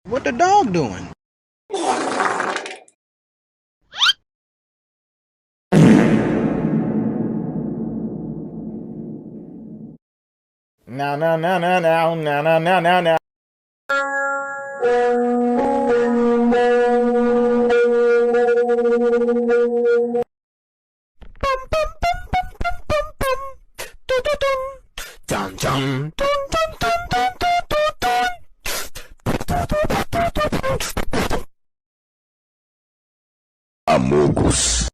What the dog doing? Now, now, now, now, now, now, now, now, now, now. Dun, dun, dun, dun, dun, dun, dun, dun, dun. Amogus.